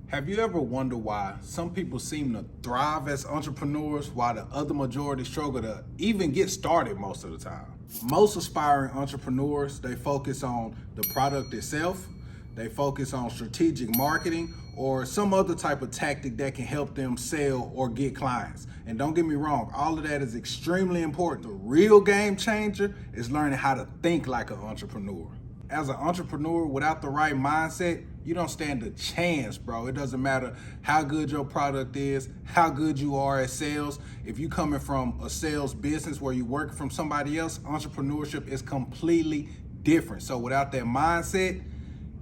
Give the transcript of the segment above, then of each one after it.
Have you ever wondered why some people seem to thrive as entrepreneurs while the other majority struggle to even get started most of the time? Most aspiring entrepreneurs, they focus on the product itself, they focus on strategic marketing or some other type of tactic that can help them sell or get clients. And don't get me wrong, all of that is extremely important. The real game changer is learning how to think like an entrepreneur. As an entrepreneur without the right mindset, you don't stand a chance, bro. It doesn't matter how good your product is, how good you are at sales. If you coming from a sales business where you work from somebody else, entrepreneurship is completely different. So without that mindset,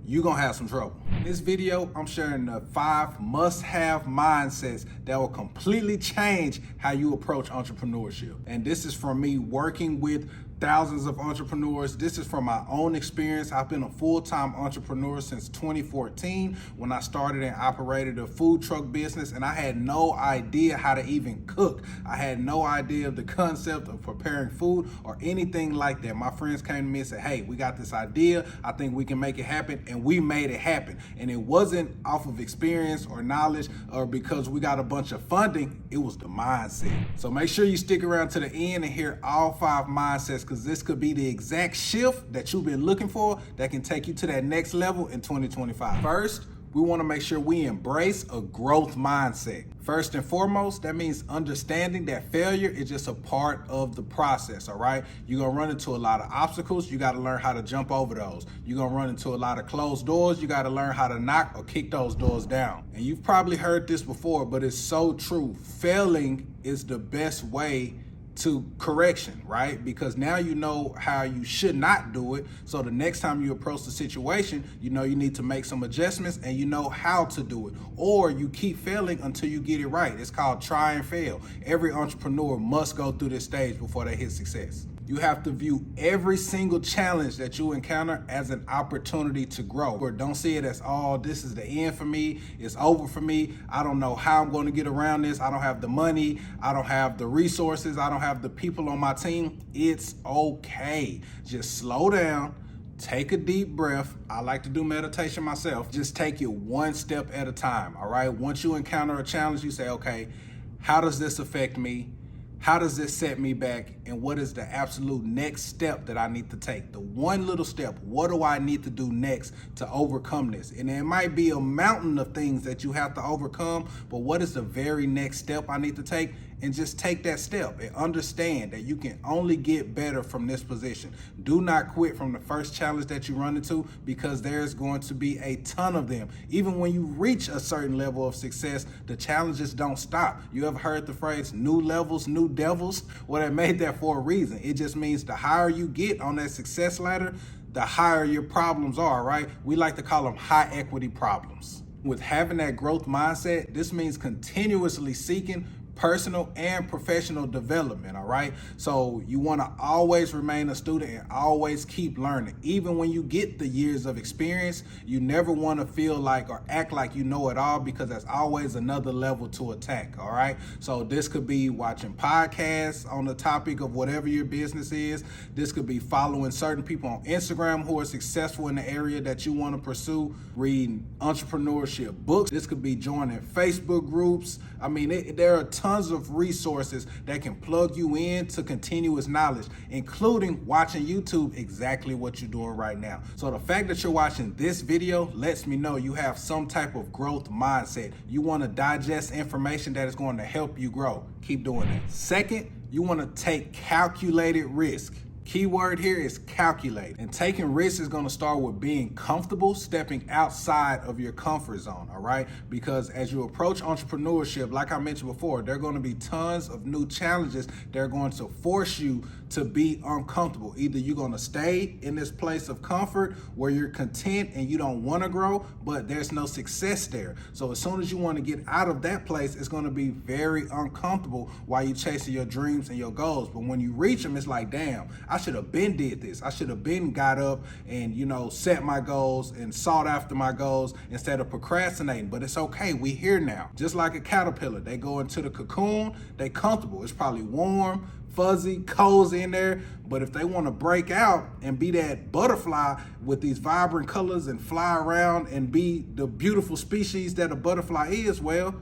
you're gonna have some trouble. In this video, I'm sharing the 5 must-have mindsets that will completely change how you approach entrepreneurship. And this is from me working with thousands of entrepreneurs. This is from my own experience. I've been a full-time entrepreneur since 2014 when I started and operated a food truck business, and I had no idea how to even cook. I had no idea of the concept of preparing food or anything like that. My friends came to me and said, hey, we got this idea. I think we can make it happen, and we made it happen. And it wasn't off of experience or knowledge or because we got a bunch of funding. It was the mindset. So make sure you stick around to the end and hear all 5 mindsets, because this could be the exact shift that you've been looking for that can take you to that next level in 2025. First, we want to make sure we embrace a growth mindset. First and foremost, that means understanding that failure is just a part of the process, all right? You're going to run into a lot of obstacles. You got to learn how to jump over those. You're going to run into a lot of closed doors. You got to learn how to knock or kick those doors down. And you've probably heard this before, but it's so true. Failing is the best way to correction, right? Because now you know how you should not do it. So the next time you approach the situation, you know you need to make some adjustments and you know how to do it. Or you keep failing until you get it right. It's called try and fail. Every entrepreneur must go through this stage before they hit success. You have to view every single challenge that you encounter as an opportunity to grow. Or don't see it as, oh, this is the end for me. It's over for me. I don't know how I'm going to get around this. I don't have the money. I don't have the resources. I don't have the people on my team. It's okay. Just slow down. Take a deep breath. I like to do meditation myself. Just take it one step at a time, all right? Once you encounter a challenge, you say, okay, how does this affect me? How does this set me back? And what is the absolute next step that I need to take? The one little step, what do I need to do next to overcome this? And it might be a mountain of things that you have to overcome, but what is the very next step I need to take? And just take that step and understand that you can only get better from this position. Do not quit from the first challenge that you run into, because there's going to be a ton of them. Even when you reach a certain level of success, the challenges don't stop. You ever heard the phrase new levels, new devils? Well, they made that for a reason. It just means the higher you get on that success ladder, the higher your problems are, right? We like to call them high equity problems. With having that growth mindset, this means continuously seeking personal and professional development, all right? So you want to always remain a student and always keep learning. Even when you get the years of experience, you never want to feel like or act like you know it all, because there's always another level to attack, all right? So this could be watching podcasts on the topic of whatever your business is. This could be following certain people on Instagram who are successful in the area that you want to pursue, reading entrepreneurship books. This could be joining Facebook groups. I mean, there are tons of resources that can plug you in to continuous knowledge, including watching YouTube, exactly what you're doing right now. So the fact that you're watching this video lets me know you have some type of growth mindset. You want to digest information that is going to help you grow. Keep doing that. Second, you want to take calculated risk. Key word here is calculate. And taking risks is going to start with being comfortable, stepping outside of your comfort zone, all right? Because as you approach entrepreneurship, like I mentioned before, there are going to be tons of new challenges that are going to force you to be uncomfortable. Either you're going to stay in this place of comfort where you're content and you don't want to grow, but there's no success there. So as soon as you want to get out of that place, it's going to be very uncomfortable while you're chasing your dreams and your goals. But when you reach them, it's like, damn, I should have been did this. I should have been got up and, set my goals and sought after my goals instead of procrastinating. But it's okay. We here now. Just like a caterpillar, they go into the cocoon, they comfortable. It's probably warm, fuzzy, cozy in there. But if they want to break out and be that butterfly with these vibrant colors and fly around and be the beautiful species that a butterfly is, well,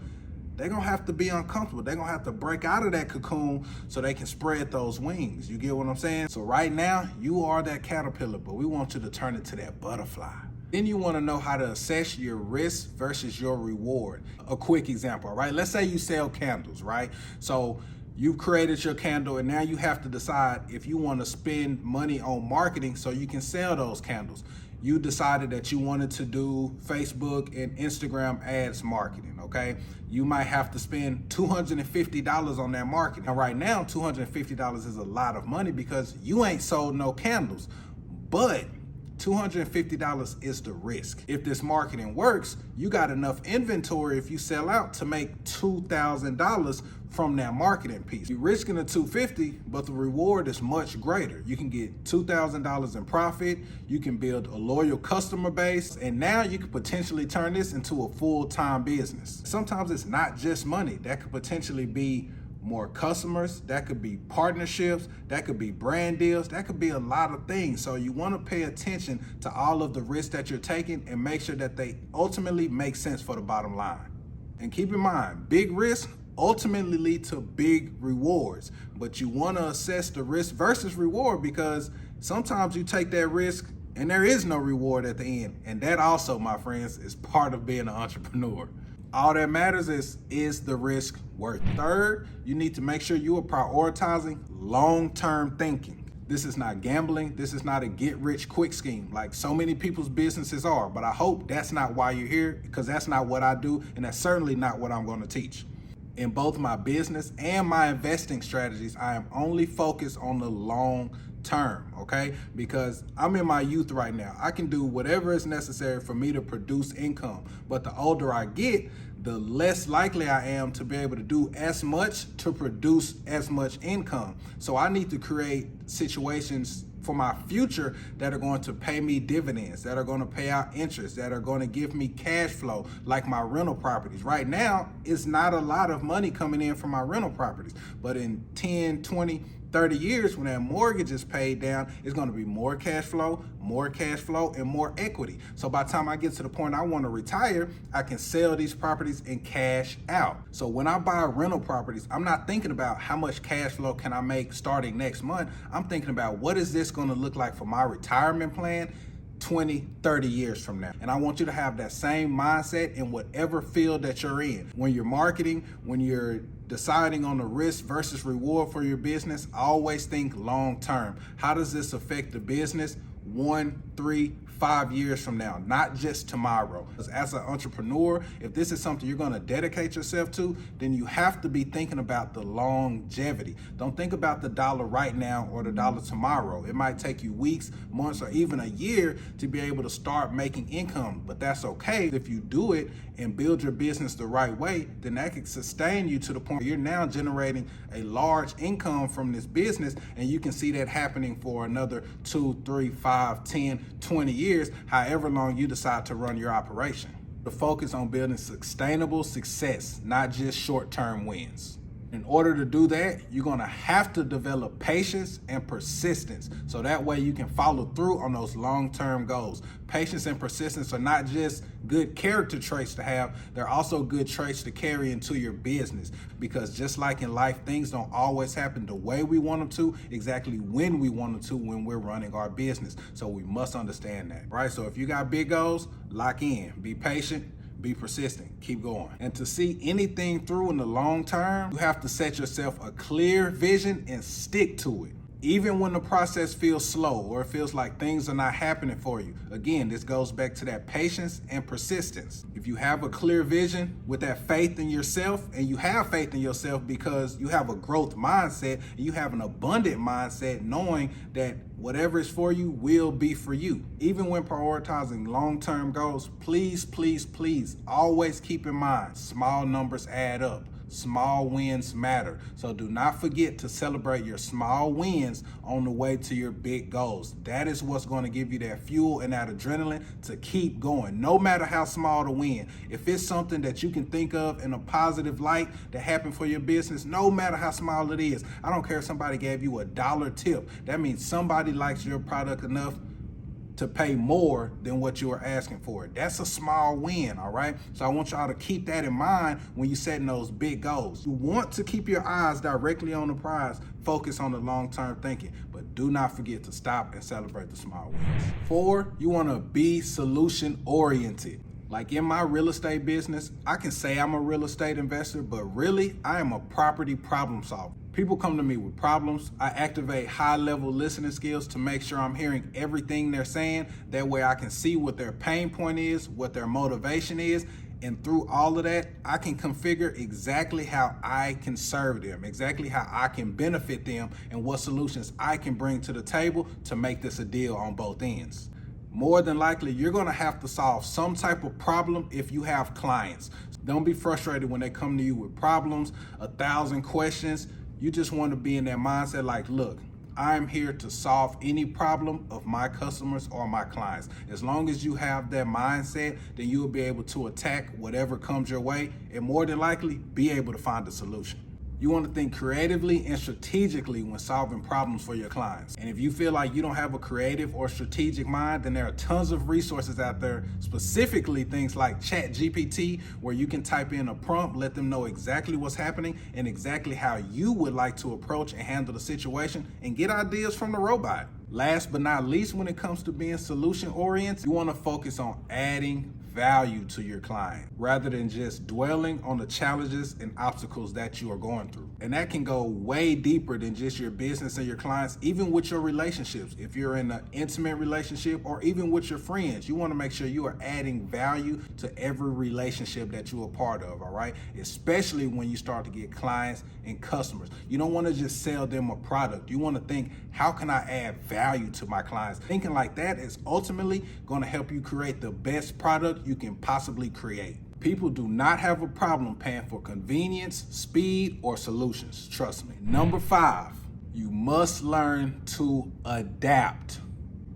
they're going to have to be uncomfortable. They're going to have to break out of that cocoon so they can spread those wings. You get what I'm saying? So right now, you are that caterpillar, but we want you to turn into that butterfly. Then you want to know how to assess your risk versus your reward. A quick example, right? Let's say you sell candles, right? So you've created your candle and now you have to decide if you want to spend money on marketing so you can sell those candles. You decided that you wanted to do Facebook and Instagram ads marketing, okay? You might have to spend $250 on that marketing. Now, right now, $250 is a lot of money because you ain't sold no candles, but $250 is the risk. If this marketing works, you got enough inventory if you sell out to make $2,000 from that marketing piece. You're risking the $250, but the reward is much greater. You can get $2,000 in profit, you can build a loyal customer base, and now you can potentially turn this into a full-time business. Sometimes it's not just money. That could potentially be more customers, that could be partnerships, that could be brand deals, that could be a lot of things. So you want to pay attention to all of the risks that you're taking and make sure that they ultimately make sense for the bottom line. And keep in mind, big risks ultimately lead to big rewards, but you want to assess the risk versus reward because sometimes you take that risk and there is no reward at the end. And that also, my friends, is part of being an entrepreneur. All that matters is the risk worth it? Third, you need to make sure you are prioritizing long-term thinking. This is not gambling. This is not a get-rich-quick scheme like so many people's businesses are. But I hope that's not why you're here, because that's not what I do, and that's certainly not what I'm going to teach. In both my business and my investing strategies, I am only focused on the long term, okay? Because I'm in my youth right now. I can do whatever is necessary for me to produce income. But the older I get, the less likely I am to be able to do as much to produce as much income. So I need to create situations for my future that are going to pay me dividends, that are going to pay out interest, that are going to give me cash flow, like my rental properties. Right now, it's not a lot of money coming in from my rental properties, but in 10, 20, 30 years, when that mortgage is paid down, it's going to be more cash flow, and more equity. So by the time I get to the point I want to retire, I can sell these properties and cash out. So when I buy rental properties, I'm not thinking about how much cash flow can I make starting next month. I'm thinking about what is this going to look like for my retirement plan 20, 30 years from now. And I want you to have that same mindset in whatever field that you're in. When you're marketing, when you're deciding on the risk versus reward for your business, always think long term. How does this affect the business 1, 3, 5 years from now, not just tomorrow? As an entrepreneur, if this is something you're going to dedicate yourself to, then you have to be thinking about the longevity. Don't think about the dollar right now or the dollar tomorrow. It might take you weeks, months, or even a year to be able to start making income, but that's okay. If you do it and build your business the right way, then that can sustain you to the point where you're now generating a large income from this business, and you can see that happening for another 2, 3, 5, 10, 20 years, however long you decide to run your operation. The focus on building sustainable success, not just short-term wins. In order to do that, you're gonna have to develop patience and persistence, so that way you can follow through on those long-term goals. Patience and persistence are not just good character traits to have, they're also good traits to carry into your business, because just like in life, things don't always happen the way we want them to, exactly when we want them to when we're running our business. So we must understand that, right? So if you got big goals, lock in, be patient, be persistent, keep going. And to see anything through in the long term, you have to set yourself a clear vision and stick to it. Even when the process feels slow or it feels like things are not happening for you. Again, this goes back to that patience and persistence. If you have a clear vision with that faith in yourself, and you have faith in yourself because you have a growth mindset, and you have an abundant mindset, knowing that whatever is for you will be for you. Even when prioritizing long-term goals, please, please, please always keep in mind, small numbers add up. Small wins matter. So do not forget to celebrate your small wins on the way to your big goals. That is what's going to give you that fuel and that adrenaline to keep going, no matter how small the win. If it's something that you can think of in a positive light that happened for your business, no matter how small it is, I don't care if somebody gave you $1 tip. That means somebody likes your product enough to pay more than what you are asking for. That's a small win, all right? So I want y'all to keep that in mind when you're setting those big goals. You want to keep your eyes directly on the prize, focus on the long-term thinking, but do not forget to stop and celebrate the small wins. 4, you want to be solution-oriented. Like in my real estate business, I can say I'm a real estate investor, but really I am a property problem solver. People come to me with problems. I activate high-level listening skills to make sure I'm hearing everything they're saying. That way I can see what their pain point is, what their motivation is, and through all of that, I can configure exactly how I can serve them, exactly how I can benefit them, and what solutions I can bring to the table to make this a deal on both ends. More than likely, you're gonna have to solve some type of problem if you have clients. Don't be frustrated when they come to you with problems, 1,000 questions. You just want to be in that mindset like, look, I'm here to solve any problem of my customers or my clients. As long as you have that mindset, then you will be able to attack whatever comes your way and more than likely be able to find a solution. You want to think creatively and strategically when solving problems for your clients. And if you feel like you don't have a creative or strategic mind, then there are tons of resources out there, specifically things like ChatGPT, where you can type in a prompt, let them know exactly what's happening and exactly how you would like to approach and handle the situation and get ideas from the robot. Last but not least, when it comes to being solution oriented, you want to focus on adding value to your client rather than just dwelling on the challenges and obstacles that you are going through. And that can go way deeper than just your business and your clients, even with your relationships. If you're in an intimate relationship or even with your friends, you want to make sure you are adding value to every relationship that you are part of, all right? Especially when you start to get clients and customers. You don't want to just sell them a product. You want to think, how can I add value to my clients? Thinking like that is ultimately going to help you create the best product you can possibly create. People do not have a problem paying for convenience, speed, or solutions. Trust me. Number 5, you must learn to adapt.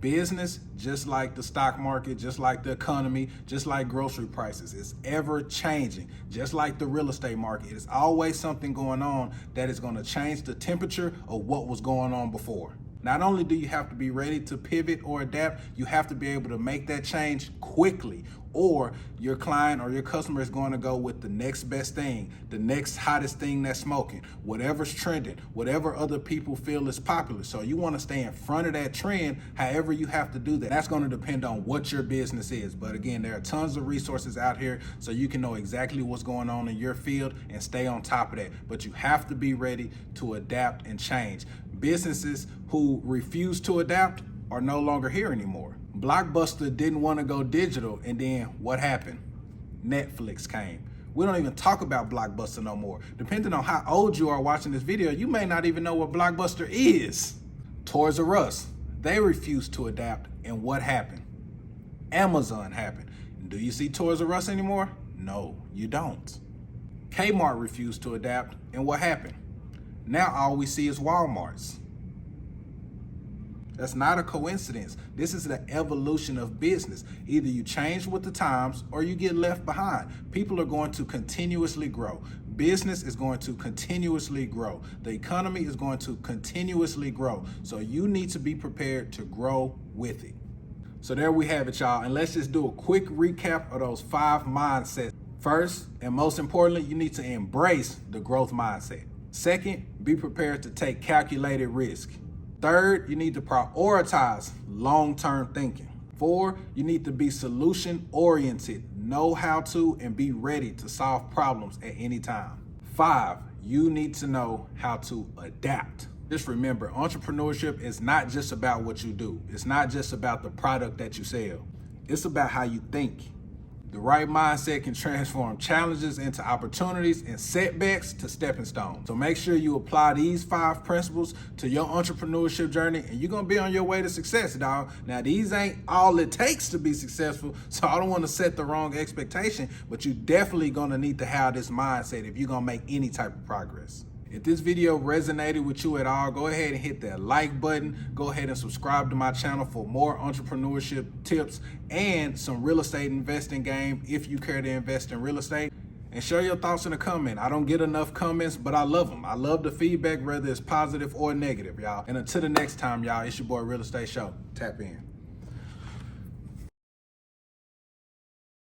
Business, just like the stock market, just like the economy, just like grocery prices, is ever changing. Just like the real estate market, there's always something going on that is going to change the temperature of what was going on before. Not only do you have to be ready to pivot or adapt, you have to be able to make that change quickly, or your client or your customer is going to go with the next best thing, the next hottest thing that's smoking, whatever's trending, whatever other people feel is popular. So you want to stay in front of that trend, however you have to do that. That's going to depend on what your business is. But again, there are tons of resources out here so you can know exactly what's going on in your field and stay on top of that. But you have to be ready to adapt and change. Businesses who refuse to adapt are no longer here anymore. Blockbuster didn't want to go digital, and then what happened? Netflix came. We don't even talk about Blockbuster no more. Depending on how old you are watching this video, you may not even know what Blockbuster is. Toys R Us, they refused to adapt, and what happened? Amazon happened. Do you see Toys R Us anymore? No, you don't. Kmart refused to adapt, and what happened? Now all we see is Walmarts. That's not a coincidence. This is the evolution of business. Either you change with the times or you get left behind. People are going to continuously grow. Business is going to continuously grow. The economy is going to continuously grow. So you need to be prepared to grow with it. So there we have it, y'all. And let's just do a quick recap of those 5 mindsets. First, and most importantly, you need to embrace the growth mindset. Second, be prepared to take calculated risk. Third, you need to prioritize long-term thinking. 4, you need to be solution-oriented, know how to and be ready to solve problems at any time. 5, you need to know how to adapt. Just remember, entrepreneurship is not just about what you do. It's not just about the product that you sell. It's about how you think. The right mindset can transform challenges into opportunities and setbacks to stepping stones. So make sure you apply these 5 principles to your entrepreneurship journey and you're gonna be on your way to success, dog. Now, these ain't all it takes to be successful, so I don't wanna set the wrong expectation, but you definitely gonna need to have this mindset if you're gonna make any type of progress. If this video resonated with you at all, go ahead and hit that like button. Go ahead and subscribe to my channel for more entrepreneurship tips and some real estate investing game if you care to invest in real estate. And share your thoughts in the comment. I don't get enough comments, but I love them. I love the feedback, whether it's positive or negative, y'all. And until the next time, y'all, it's your boy Real Estate Show. Tap in.